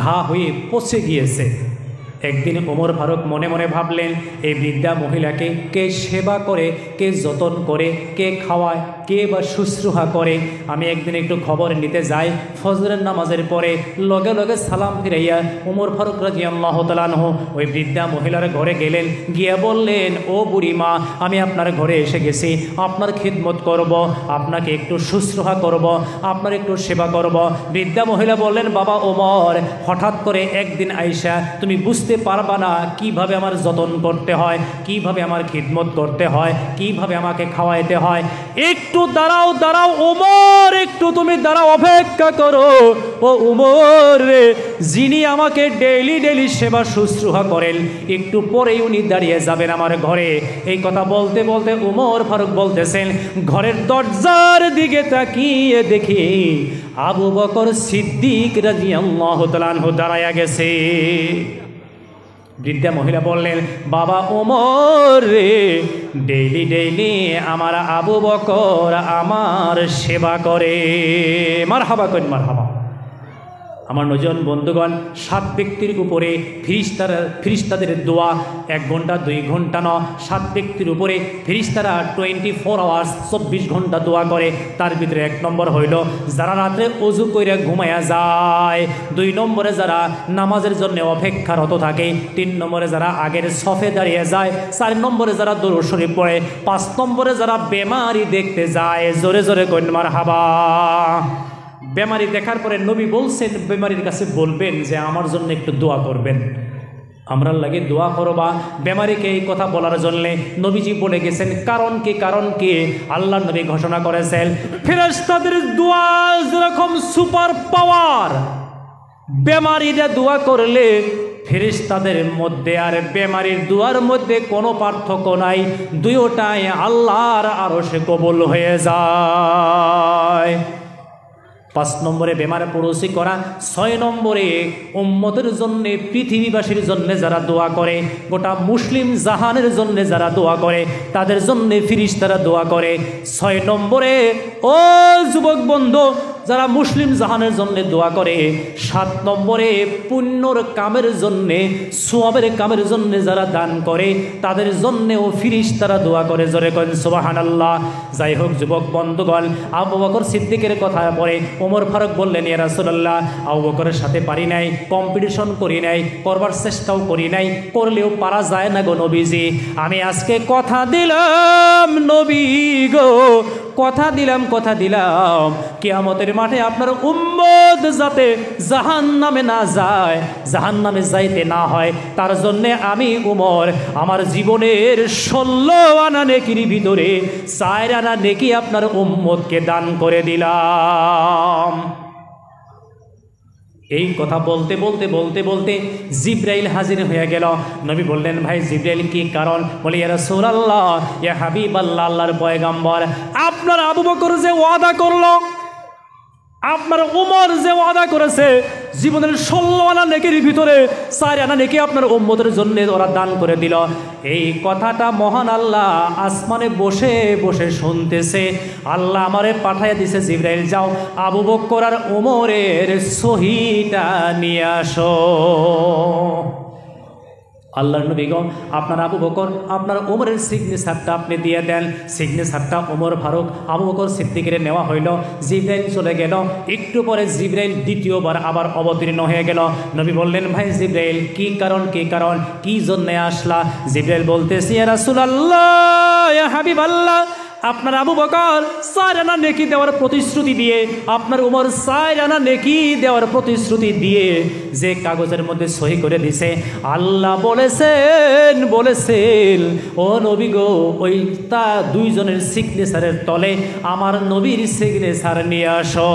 ঘা হয়ে পচে গিয়েছে। একদিন ওমর ফারুক মনে মনে ভাবলেন, এই বৃদ্ধা মহিলাকে কে সেবা করে, কে যতন করে, কে খাওয়ায়, কে বা শুশ্রূষা করে, আমি একদিন একটু খবর নিতে যাই। ফজরের নামাজের পরে লগে লগে সালাম ফিরাইয়া ওমর ফারুক রাদিয়াল্লাহু তাআলা আনহু ওই বৃদ্ধা মহিলার ঘরে গেলেন। গিয়ে বললেন, ও বুড়িমা, আমি আপনার ঘরে এসে গেছি, আপনার খিদমত করব, আপনাকে একটু শুশ্রূষা করব, আপনার একটু সেবা করব। বৃদ্ধা মহিলা বললেন, বাবা ওমর, হঠাৎ করে একদিন আইসা তুমি বুঝতে পারবা না কিভাবে আমার যত্ন করতে হয়, কিভাবে আমার খিদমত করতে হয়, কিভাবে আমাকে খাওয়াইতে হয়। একটু দাঁড়াও দাঁড়াও ওমর, একটু তুমি দাঁড়াও, অপেক্ষা করো। ও ওমর রে, যিনি আমাকে ডেইলি ডেইলি সেবা শুশ্রূষা করেন, একটু পরেই উনি দাঁড়িয়ে যাবেন আমার ঘরে। এই কথা বলতে বলতে ওমর ফারুক বলতেছেন, ঘরের দরজার দিকে তাকিয়ে দেখি আবু বকর সিদ্দিক রাদিয়াল্লাহু তাআলা আনহু দাঁড়ায়া গেছে। বৃদ্ধা মহিলা বললেন, বাবা ওমর রে, ডেইলি ডেইলি আমার আবু বকর আমার সেবা করে। মারহাবা করেন, মারহাবা। আমার নজন বন্ধুগণ, 7 ব্যক্তির উপরে ফিরিস্তাদের দোয়া 1 ঘন্টা 2 ঘন্টা ন, 7 ব্যক্তির উপরে ফিরিস্তারা 24 আওয়ার্স 24 ঘন্টা দোয়া করে। তার ভিতরে 1 নম্বর হইল যারা রাত্রে অজু করে ঘুমায়া যায়, 2 নম্বরে যারা নামাজের জন্য অপেক্ষারত থাকে, 3 নম্বরে যারা আগের সফে দাঁড়িয়ে যায়, 4 নম্বরে যারা দরুদ শরীফ পড়ে, 5 নম্বরে যারা বেমারি দেখতে যায়। জোরে জোরে কইন মারহাবা। বেমারি দেখার পরে নবী বলছেন, বেমারির কাছে বলবেন যে আমার জন্য একটু দোয়া করবেন, আমরা লাগে দোয়া করবা। বেমারিকে এই কথা বলার জন্য নবীজি বলে গেছেন, কারণ কি? কারণ কি? আল্লাহ নবী ঘোষণা করেছেন, ফেরেশতাদের দোয়া যেরকম সুপার পাওয়ার, বেমারিরা দোয়া করলে ফেরেশতাদের মধ্যে আর বেমারির দোয়ার মধ্যে কোনো পার্থক্য নাই, দুইটাই আল্লাহর আরশে কবুল হয়ে যায়। 5 নম্বরে বেমারে পড়োশি করা, 6 নম্বরে উম্মতের জন্য, পৃথিবীবাসীর জন্য যারা দোয়া করে, গোটা মুসলিম জাহানের জন্য যারা দোয়া করে, তাদের জন্য ফিরিস্তারা দোয়া করে। 6 নম্বরে ও যুবক বন্ধু, যারা মুসলিম জাহানের জন্য দোয়া করে। 7 নম্বরে পুণ্যর কামের জন্যে, সোয়াবের কামের জন্য যারা দান করে, তাদের জন্যেও ফিরিস্তারা দোয়া করে। জোরে করেন সুবহানাল্লাহ। যাই হোক যুবক বন্ধুগণ, আবু বকর সিদ্দিকের কথা পরে ওমর ফারুক বললেন, ইয়া রাসূলুল্লাহ, আবু বকরের সাথে পারি নাই, কম্পিটিশন করি নাই, করবার চেষ্টাও করি নাই, করলেও পারা যায় না গো নবীজি। আমি আজকে কথা দিলাম নবী গো, কথা দিলাম কিয়ামতের মাঠে আপনার উম্মত যাতে জাহান্নামে না যায়, জাহান্নামে যাইতে না হয়, তার জন্যে আমি উমর আমার জীবনের 16 আনা নেকির ভিতরে 4 আনা নেকি আপনার উম্মতকে দান করে দিলাম। এই কথা বলতে বলতে বলতে বলতে জিব্রাইল হাজির হয়ে গেল। নবী বললেন, ভাই জিব্রাইল কি কারণ? বলে, ইয়া রাসূলুল্লাহ, ইয়া হাবিবাল্লাহ, আল্লাহর পয়গম্বর, আপনার আবু বকর যে ওয়াদা করলো, আপনার উমর যে ওয়াদা করেছে, জীবনের 16 আনা নেকির ভিতরে 4 আনা নেকি আপনার উম্মতের জন্য ওরা দান করে দিল। এই কথাটা মহান আল্লাহ আসমানে বসে বসে শুনতেছে। আল্লাহ আমারে পাঠাইয়া দিছে, জিব্রাইল যাও আবু বকর আর উমরের সহিটা নিয়ে আসো। আল্লাহর নবীগণ, আপনার আবু বকর, আপনার ওমরের সিগনেচারটা আপনি দিয়ে দেন। সিগনেচারটা ওমর ফারুক, আবু বকর সিদ্দিকের নেওয়া হইল। জিব্রাইল চলে গেল। একটু পরে জিব্রাইল দ্বিতীয়বার আবার অবতীর্ণ হয়ে গেল। নবী বললেন, ভাই জিব্রাইল কি কারণ, কি কারণ, কি জন্যে আসলা? জিব্রাইল বলতেছি, ইয়া রাসূলুল্লাহ, ইয়া হাবিবাল্লাহ, আপনার আবু বকর 4 আনা নেকি দেওয়ার প্রতিশ্রুতি দিয়ে, আপনার উমর 4 আনা নেকি দেওয়ার প্রতিশ্রুতি দিয়ে যে কাগজের মধ্যে সহি করে দিছে, আল্লাহ বলেছেন ও নবী গো, ওই তা 2 জনের সিগনেচারের তলে আমার নবীর সিগনেচার নিয়ে আসো।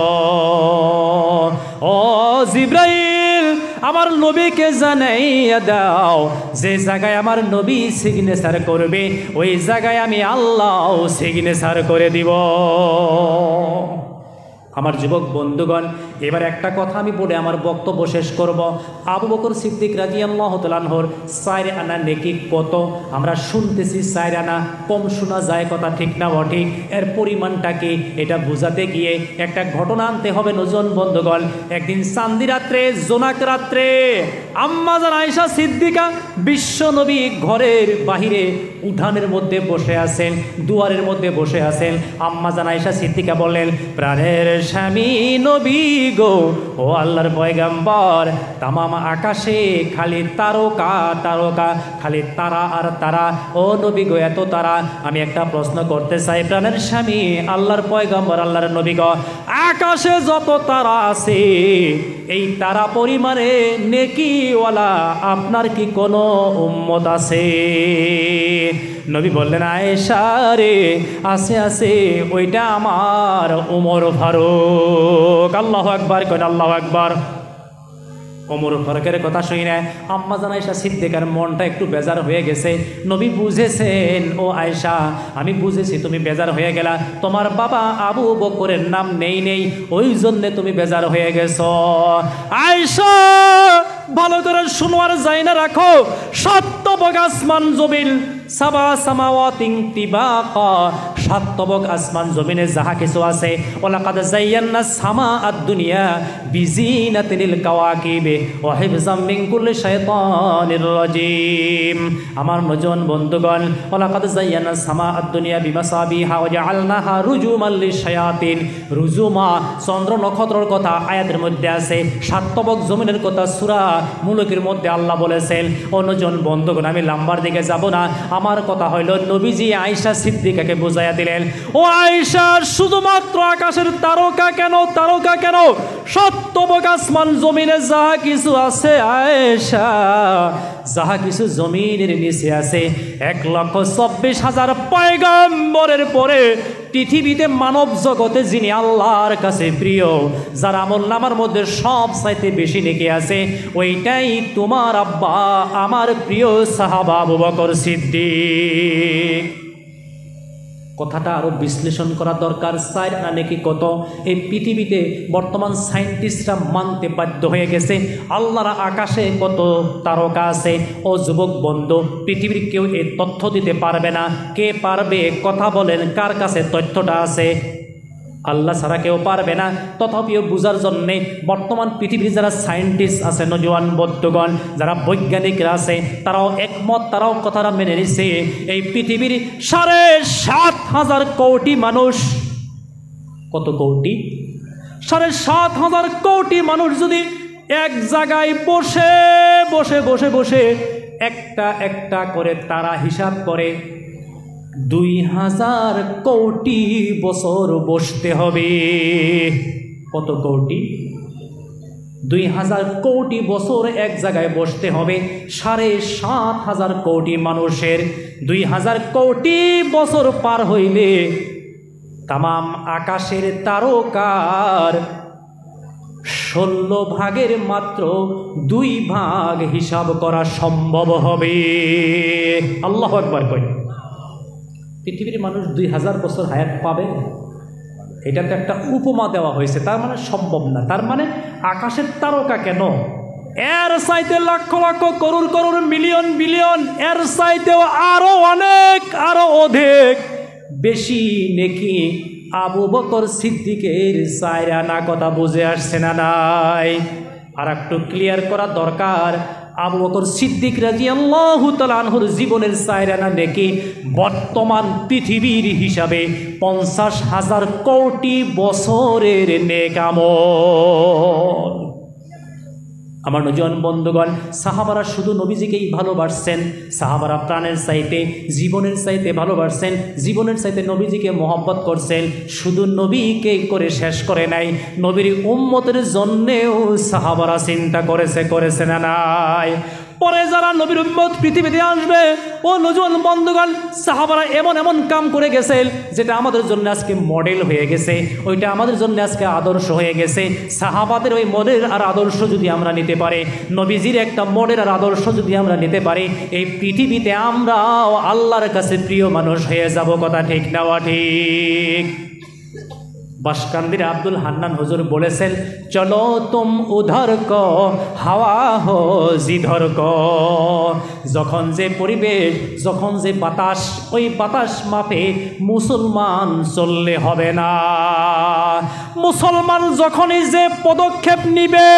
ও জিব্রাইল, আমার নবীকে জানাইয়া দাও, যে জায়গায় আমার নবী সিগনেচার করবে, ওই জায়গায় আমি আল্লাহ সিগনেচার করে দিব। আমার যুবক বন্ধুগণ, এবার একটা কথা আমি বলে আমার বক্তব্য শেষ করব। আবু বকর সিদ্দিক রাদিয়াল্লাহু তাআলা আনহুর 4 আনা নেকি কত? আমরা শুনতেছি 4 আনা, কম শোনা যায়, কথা ঠিক না ঠিক? এর পরিমাণটা কি এটা বোঝাতে গিয়ে একটা ঘটনা আনতে হবে নজন বন্ধুগণ। একদিন চাঁদি রাত্রে, জোনাক রাত্রে আম্মা জান আয়েশা সিদ্দিকা বিশ্ব নবী ঘরের বাহিরে উঠানের মধ্যে বসে আছেন, দুয়ারের মধ্যে বসে আছেন। আম্মা জান আয়েশা সিদ্দিকা বললেন, প্রাণের স্বামী নবী গো, ও আল্লাহর পয়গাম্বর, তামাম আকাশে খালি তারকা তারকা, খালি তারা আর তারা, ও নবী গো এত তারা। আমি একটা প্রশ্ন করতে চাই, প্রাণের স্বামী আল্লাহর পয়গাম্বর আল্লাহর নবী গো, আকাশে যত তারা আছে এই তারা পরিমাণে নেকিওয়ালা আপনার কি কোনো উম্মত আছে? নবী বললেন, আয়েশা রে, আছে আছে, ওইটা আমার উমর ফারুক। আল্লাহু আকবার কইন, আল্লাহু আকবার। ওমর ফারুকের কথা শুনে আম্মা জান আয়েশা সিদ্দিকার মনটা একটু বেজার হয়ে গেছে। নবী বুঝেছেন, ও আয়েশা আমি বুঝেছি তুমি বেজার হয়ে গেলা, তোমার বাবা আবু বকরের নাম নেই, ওই জন্যে তুমি বেজার হয়ে গেছো। আয়েশা ভালো করে শুনবার যাই না রাখো, সত্যবক আসমান জমিন, সাবা সামাওয়াতিন তিবাকা, সাতবক আসমান জমিনে যাহা কিছু আছে, ওয়ালাকাদ যায়্যানা সামা আদ-দুনিয়া বিজিনাতিল কাওয়াকিব ওয়া হিফযাম মিন কুল্লি শাইতানির রাজিম। আমার নজন বন্ধুগণ, ওয়ালাকাদ যায়্যানা সামা আদ-দুনিয়া বিমাসাবিহা ওয়া জাআলনাহা রুজুমান লিশ-শায়াতিন। রুজুমা চন্দ্র নক্ষত্রের কথা আয়াতের মধ্যে আছে, সাতবক জমিনের কথা সূরা মুলুকের মধ্যে আল্লাহ বলেছেন। অন্যজন বন্ধুগণ, আমি লাম্বার দিকে যাব না, আমার কথা হইল নবীজি আয়েশা সিদ্দিকাকে বুঝাইয়া দিলেন, ও আয়েশা শুধুমাত্র আকাশের তারকা কেন, তারকা কেন, সত্যবক আসমান জমিনে যাহা কিছু আছে আয়েশা, যাহা কিছু জমিনের নিচে আছে, 1,24,000 পয়গম্বরের পরে পৃথিবীতে মানব জগতে যিনি আল্লাহর কাছে প্রিয়, যার আমলনামার মধ্যে সব চাইতে বেশি নেকি আছে, ওইটাই তোমার আব্বা আমার প্রিয় সাহাবা আবু বকর সিদ্দিক। কথাটা আরো বিশ্লেষণ করা দরকার। 4 আনা নেকি কত? এই পৃথিবীতে বর্তমান সায়েন্টিস্টরা মানতে বাধ্য হয়ে গেছে আল্লাহর আকাশে কত তারকা আছে। ও যুবক বন্ধু, পৃথিবীর কেউ এই তথ্য দিতে পারবে না। কে পারবে? কথা বলেন, কার কাছে তথ্যটা আছে? আল্লাহ ছাড়া কেউ পারবে না। তথাপিও বোঝার জন্যে বর্তমান পৃথিবীর যারা সায়েন্টিস্ট আছে, নজওয়ান বন্ধুগণ, যারা বৈজ্ঞানিকরা আছে, তারাও একমত, তারাও কথাটা মেনে নিছে। এই পৃথিবীর 7,500 কোটি মানুষ, কত কোটি? 7,500 কোটি মানুষ যদি এক জায়গায় বসে বসে বসে বসে একটা একটা করে তারা হিসাব করে, 2,000 কোটি বছর বসতে হবে। কত কোটি? 2,000 কোটি বছর এক জায়গায় বসতে হবে। 7,500 কোটি মানুষের 2,000 কোটি বছর পার হইলে তামাম আকাশের তারকার 16 ভাগের মাত্র 2 ভাগ হিসাব করা সম্ভব হবে। আল্লাহু আকবার কই। পৃথিবীর মানুষ 2,000 বছর হায়াত পাবে? এটা তো একটা উপমা দেওয়া হয়েছে, তার মানে সম্ভব না। তার মানে আকাশের তারকা কেন? এর চাইতে লক্ষ লক্ষ করোড় করোড় মিলিয়ন বিলিয়ন, এর চাইতেও আরো অনেক, আরো অধিক বেশি নেকি আবু বকর সিদ্দিকের 4 আনা। কথা বুঝে আসছে না নাই? আর একটু ক্লিয়ার করা দরকার, আবু বকর সিদ্দিক রাদিয়াল্লাহু তাআলা আনহুর জীবনের 4 আনা নেকি বর্তমান পৃথিবীর হিসাবে 50,000 কোটি বছরের নেক আমল। আমার নজন বন্ধুগণ, সাহাবারা শুধু নবীজিকেই ভালোবাসছেন, সাহাবারা প্রাণের চাইতে, জীবনের চাইতে ভালোবাসছেন, জীবনের চাইতে নবীজিকে মহব্বত করছেন। শুধু নবীকে করে শেষ করে নাই, নবীর উম্মতের জন্যেও সাহাবারা চিন্তা করেছে না নাই? পরে যারা নবীর উম্মত পৃথিবীতে আসবে, ও নজওয়ান বন্ধুগণ, সাহাবারা এমন এমন কাম করে গেছেন যেটা আমাদের জন্য আজকে মডেল হয়ে গেছে, ওইটা আমাদের জন্য আজকে আদর্শ হয়ে গেছে। সাহাবাদের ওই মডেল আর আদর্শ যদি আমরা নিতে পারি, নবীজির একটা মডেল আর আদর্শ যদি আমরা নিতে পারি, এই পৃথিবীতে আমরাও আল্লাহর কাছে প্রিয় মানুষ হয়ে যাব। কথা ঠিক না ঠিক? বাসকান্দির আব্দুল হান্নান হুজুর বলেছেন, চলো তুম উধর কো হাওয়া হো জিধর কো। যখন যে পরিবেশ, যখন যে বাতাস, ওই বাতাস মাপে মুসলমান চললে হবে না। মুসলমান যখনই যে পদক্ষেপ নিবে,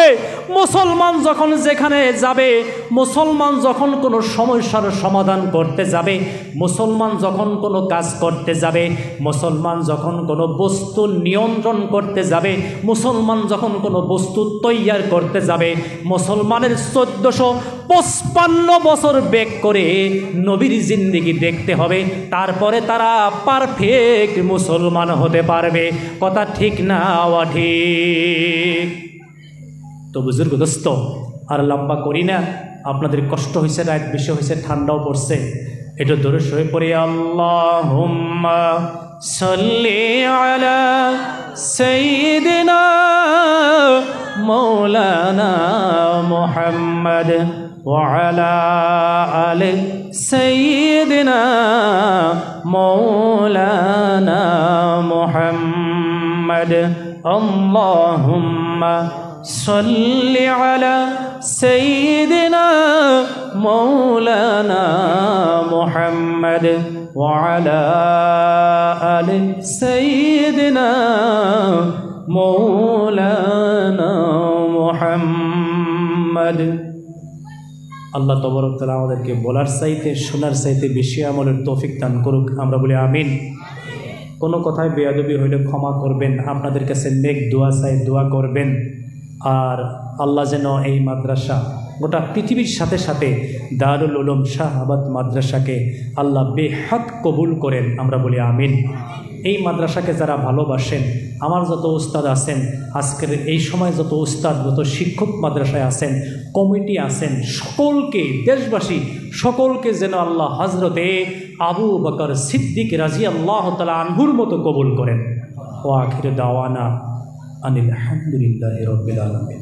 মুসলমান যখন যেখানে যাবে, মুসলমান যখন কোনো সমস্যার সমাধান করতে যাবে, মুসলমান যখন কোনো কাজ করতে যাবে, মুসলমান যখন কোনো বস্তু নিয়ন্ত্রণ করতে যাবে, মুসলমান যখন কোনো বস্তু তৈয়ার করতে যাবে, মুসলমানের 1455 বছর বেক করে নবীর জিন্দেগি দেখতে হবে, তারপরে তারা পারফেক্ট মুসলমান হতে পারবে। কথা ঠিক না ঠিক? তো বুজুর্গ দোস্ত, আর লম্বা করি না, আপনাদের কষ্ট হয়েছে, রাত বেশি হয়েছে, ঠান্ডাও পড়ছে, এটা দূরে শুয়ে পড়ি। আল্লাহুম্মা সাল্লি আলা সাইয়্যিদিনা মাওলানা মুহাম্মদ ওয়া আলা আলি সাইয়্যিদিনা মাওলানা মুহাম্মদ। আল্লাহুম্মা সাল্লি আলা সাইয়্যিদিনা মাওলানা মুহাম্মদ ওয়া আলা আলি সাইয়্যিদিনা মাওলানা মুহাম্মদ। আল্লাহ তাবারক ওয়া তাআলা আমাদেরকে বলার চাইতে শোনার চাইতে বেশি আমলের তৌফিক দান করুক। আমরা বলি আমিন। কোনো কথায় বেয়াদবি হইলে ক্ষমা করবেন, আপনাদের কাছে নেক দোয়া চাই, দোয়া করবেন। আর আল্লাহ যেন এই মাদ্রাসা, গোটা পৃথিবীর সাথে সাথে দারুল উলুম শাহাবাদ মাদ্রাসাকে আল্লাহ বেহাত কবুল করেন। আমরা বলি আমিন। এই মাদ্রাসাকে যারা ভালোবাসেন, আমার যত উস্তাদ আছেন, আজকের এই সময় যত উস্তাদ, যত শিক্ষক মাদ্রাসায় আছেন, কমিটি আছেন, সকলকে, দেশবাসী সকলকে যেন আল্লাহ হজরতে আবু বকর সিদ্দিক রাদিয়াল্লাহু তাআলা আনহুর মতো কবুল করেন। ওয়া আখির দাওয়ানা আনিল হামদুলিল্লাহি রাব্বিল আলামিন।